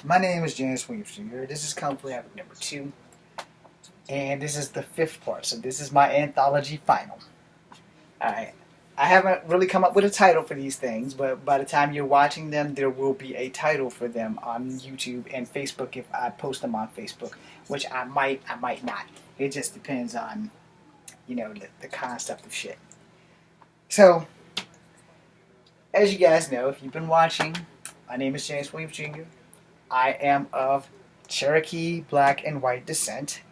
My name is James Williams Jr. This is Conflict Epic number 2, and this is the 5th part, so this is my anthology final. Alright, I haven't really come up with a title for these things, but by the time you're watching them, there will be a title for them on YouTube and Facebook if I post them on Facebook, which I might not. It just depends on, the concept of shit. So, as you guys know, if you've been watching, my name is James Williams Jr. I am of Cherokee, black, and white descent.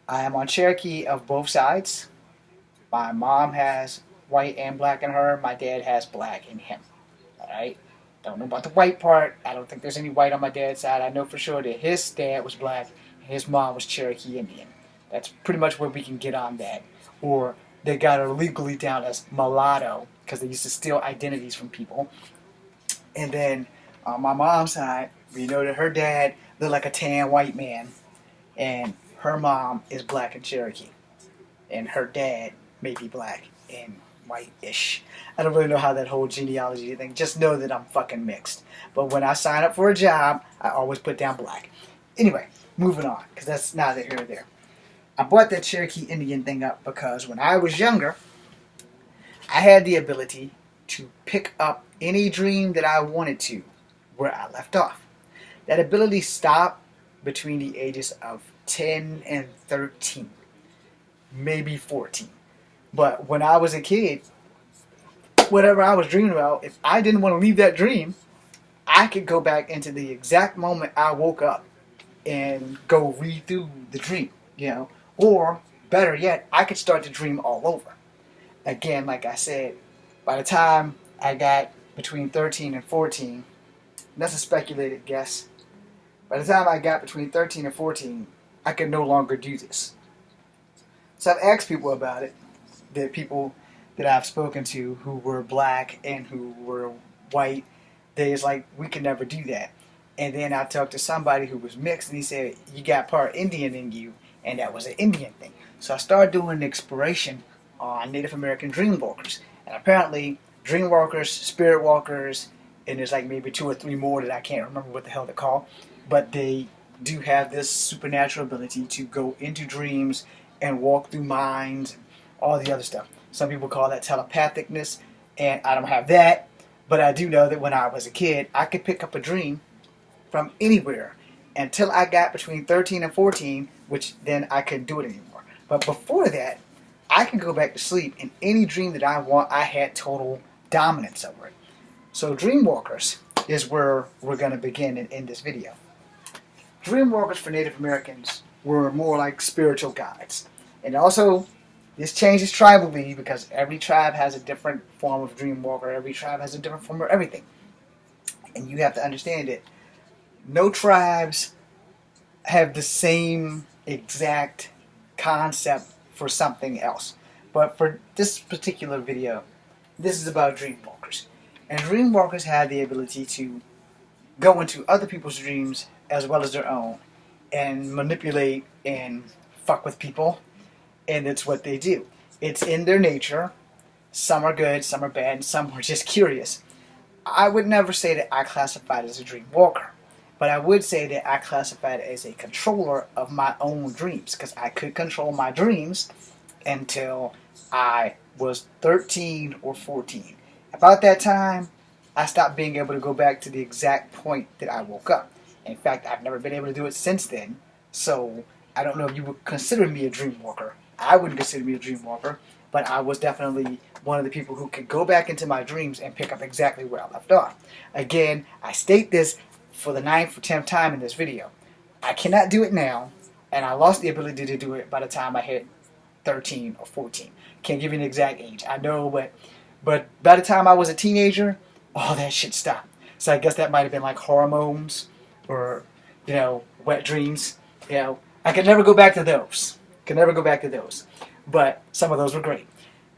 I am on Cherokee of both sides. My mom has white and black in her. My dad has black in him. Alright? Don't know about the white part. I don't think there's any white on my dad's side. I know for sure that his dad was black and his mom was Cherokee Indian. That's pretty much what we can get on that. Or they got her legally down as mulatto because they used to steal identities from people. And then on my mom's side, we know that her dad looked like a tan white man, and her mom is black and Cherokee, and her dad may be black and white-ish. I don't really know how that whole genealogy thing. Just know that I'm fucking mixed. But when I sign up for a job, I always put down black. Anyway, moving on, because that's neither here nor there. I brought that Cherokee Indian thing up because when I was younger, I had the ability to pick up any dream that I wanted to where I left off. That ability stopped between the ages of 10 and 13, maybe 14. But when I was a kid, whatever I was dreaming about, if I didn't want to leave that dream, I could go back into the exact moment I woke up and go read through the dream, Or, better yet, I could start to dream all over. Again, like I said, by the time I got between 13 and 14, that's a speculated guess. By the time I got between 13 and 14, I could no longer do this. So I've asked people about it, the people that I've spoken to who were black and who were white. They was like, we could never do that. And then I talked to somebody who was mixed, and he said, you got part Indian in you, and that was an Indian thing. So I started doing an exploration on Native American dream walkers. And apparently, dream walkers, spirit walkers, and there's like maybe 2 or 3 more that I can't remember what the hell they're called, but they do have this supernatural ability to go into dreams and walk through minds and all the other stuff. Some people call that telepathicness, and I don't have that, but I do know that when I was a kid, I could pick up a dream from anywhere until I got between 13 and 14, which then I couldn't do it anymore. But before that, I could go back to sleep, and any dream that I want, I had total dominance over it. So Dreamwalkers is where we're going to begin and end this video. Dreamwalkers for Native Americans were more like spiritual guides. And also, this changes tribally because every tribe has a different form of Dreamwalker. Every tribe has a different form of everything. And you have to understand that no tribes have the same exact concept for something else. But for this particular video, this is about Dreamwalkers. And Dreamwalkers have the ability to go into other people's dreams as well as their own and manipulate and fuck with people. And it's what they do. It's in their nature. Some are good, some are bad, and some are just curious. I would never say that I classified as a Dreamwalker. But I would say that I classified as a controller of my own dreams because I could control my dreams until I was 13 or 14. About that time, I stopped being able to go back to the exact point that I woke up. In fact, I've never been able to do it since then. So I don't know if you would consider me a dreamwalker. I wouldn't consider me a dreamwalker, but I was definitely one of the people who could go back into my dreams and pick up exactly where I left off. Again, I state this for the 9th or 10th time in this video. I cannot do it now, and I lost the ability to do it by the time I hit 13 or 14. Can't give you an exact age. I know, but by the time I was a teenager, all that shit stopped. So I guess that might have been like hormones or, wet dreams. I could never go back to those. But some of those were great.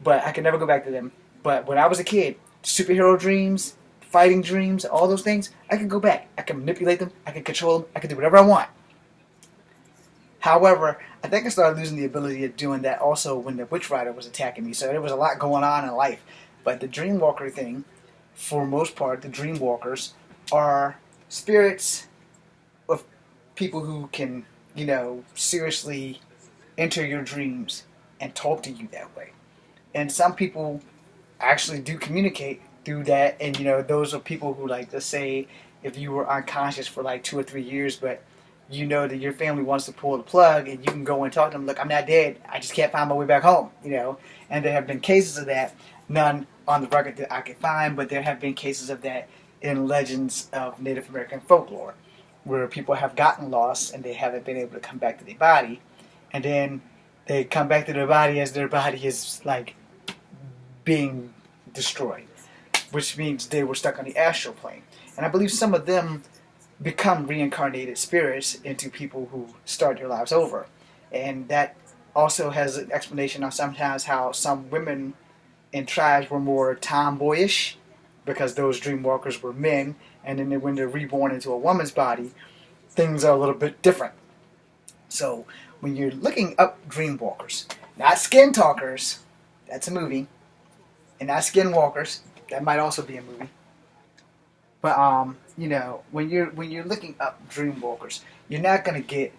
But I could never go back to them. But when I was a kid, superhero dreams, fighting dreams, all those things, I could go back. I could manipulate them. I could control them. I could do whatever I want. However, I think I started losing the ability of doing that also when the Witch Rider was attacking me. So there was a lot going on in life. But the Dreamwalker thing, for most part, the Dreamwalkers are spirits people who can, seriously enter your dreams and talk to you that way. And some people actually do communicate through that. And, those are people who, like, let's say if you were unconscious for like 2 or 3 years, but you know that your family wants to pull the plug and you can go and talk to them, look, I'm not dead, I just can't find my way back home, And there have been cases of that, none on the record that I could find, but there have been cases of that in legends of Native American folklore, where people have gotten lost and they haven't been able to come back to their body, and then they come back to their body as their body is like being destroyed, which means they were stuck on the astral plane. And I believe some of them become reincarnated spirits into people who start their lives over. And that also has an explanation on sometimes how some women in tribes were more tomboyish because those dreamwalkers were men, and then when they're reborn into a woman's body, things are a little bit different. So when you're looking up dreamwalkers, not skin talkers, that's a movie, and not skinwalkers, that might also be a movie. But when you're looking up dreamwalkers, you're not gonna get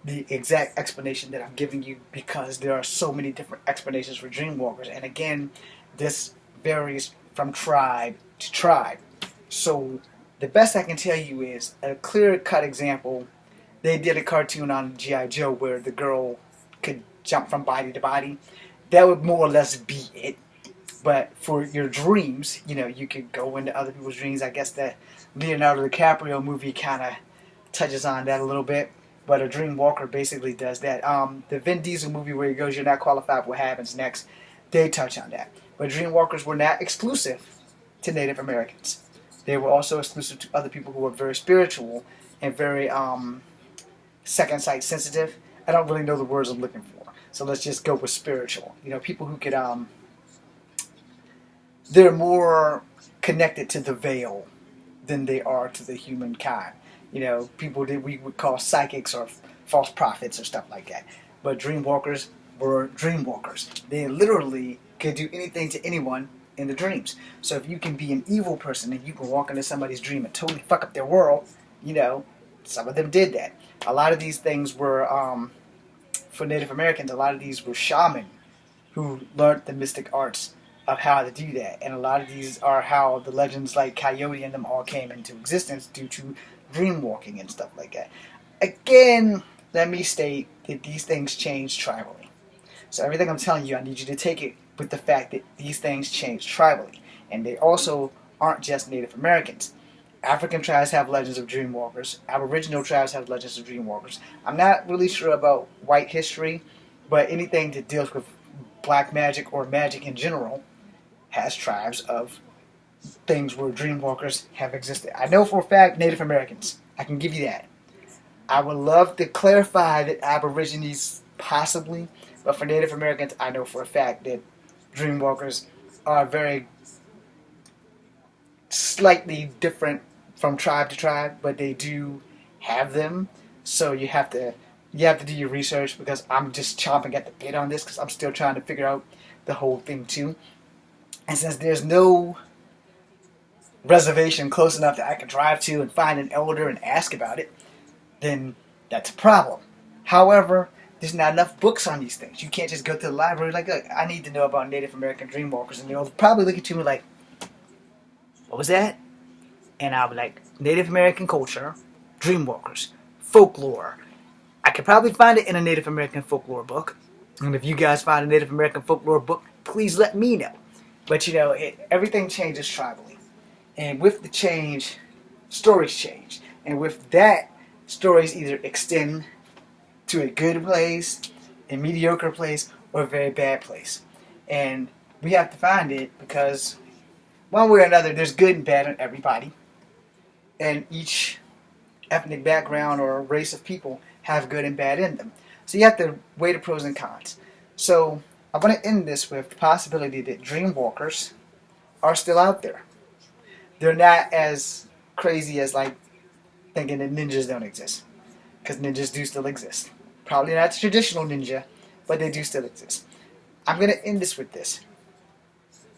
the exact explanation that I'm giving you because there are so many different explanations for dreamwalkers. And again, this varies from tribe to tribe. So the best I can tell you is a clear-cut example. They did a cartoon on G.I. Joe where the girl could jump from body to body. That would more or less be it. But for your dreams, you could go into other people's dreams. I guess the Leonardo DiCaprio movie kind of touches on that a little bit. But a dream walker basically does that. The Vin Diesel movie where he goes, you're not qualified for what happens next, they touch on that. But dream walkers were not exclusive to Native Americans. They were also exclusive to other people who were very spiritual and very second sight sensitive. I don't really know the words I'm looking for. So let's just go with spiritual. People who could... they're more connected to the veil than they are to the humankind. People that we would call psychics or false prophets or stuff like that. But dreamwalkers were dreamwalkers. They literally could do anything to anyone in the dreams. So if you can be an evil person and you can walk into somebody's dream and totally fuck up their world, some of them did that. A lot of these things were, for Native Americans, a lot of these were shaman who learned the mystic arts of how to do that. And a lot of these are how the legends like Coyote and them all came into existence due to dream walking and stuff like that. Again, let me state that these things change tribally. So everything I'm telling you, I need you to take it with the fact that these things change tribally. And they also aren't just Native Americans. African tribes have legends of dreamwalkers. Aboriginal tribes have legends of dreamwalkers. I'm not really sure about white history, but anything that deals with black magic or magic in general has tribes of things where dreamwalkers have existed. I know for a fact Native Americans. I can give you that. I would love to clarify that Aborigines possibly, but for Native Americans, I know for a fact that dreamwalkers are very slightly different from tribe to tribe, but they do have them. So you have to do your research because I'm just chomping at the bit on this because I'm still trying to figure out the whole thing too. And since there's no reservation close enough that I can drive to and find an elder and ask about it, then that's a problem. However, there's not enough books on these things. You can't just go to the library like, look, I need to know about Native American dreamwalkers, and they'll probably look at you like, what was that? And I'll be like, Native American culture, dreamwalkers, folklore. I could probably find it in a Native American folklore book. And if you guys find a Native American folklore book, please let me know. But everything changes tribally. And with the change, stories change. And with that, stories either extend to a good place, a mediocre place, or a very bad place. And we have to find it because one way or another, there's good and bad in everybody. And each ethnic background or race of people have good and bad in them. So you have to weigh the pros and cons. So I want to end this with the possibility that dreamwalkers are still out there. They're not as crazy as like thinking that ninjas don't exist. Because ninjas do still exist. Probably not the traditional ninja, but they do still exist. I'm going to end this with this.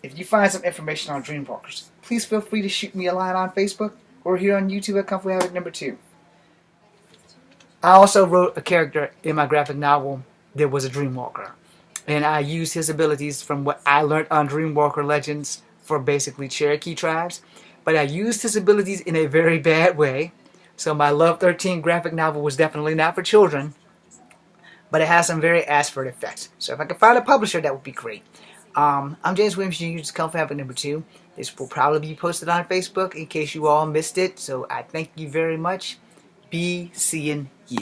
If you find some information on dreamwalkers, please feel free to shoot me a line on Facebook or here on YouTube at Comfy Habit number 2. I also wrote a character in my graphic novel that was a Dreamwalker. And I used his abilities from what I learned on Dreamwalker Legends for basically Cherokee tribes. But I used his abilities in a very bad way. So my Love 13 graphic novel was definitely not for children. But it has some very Ashford effects. So if I could find a publisher, that would be great. I'm James Williams Jr., this is Kung Fu Epic number 2. This will probably be posted on Facebook in case you all missed it. So I thank you very much. Be seeing you.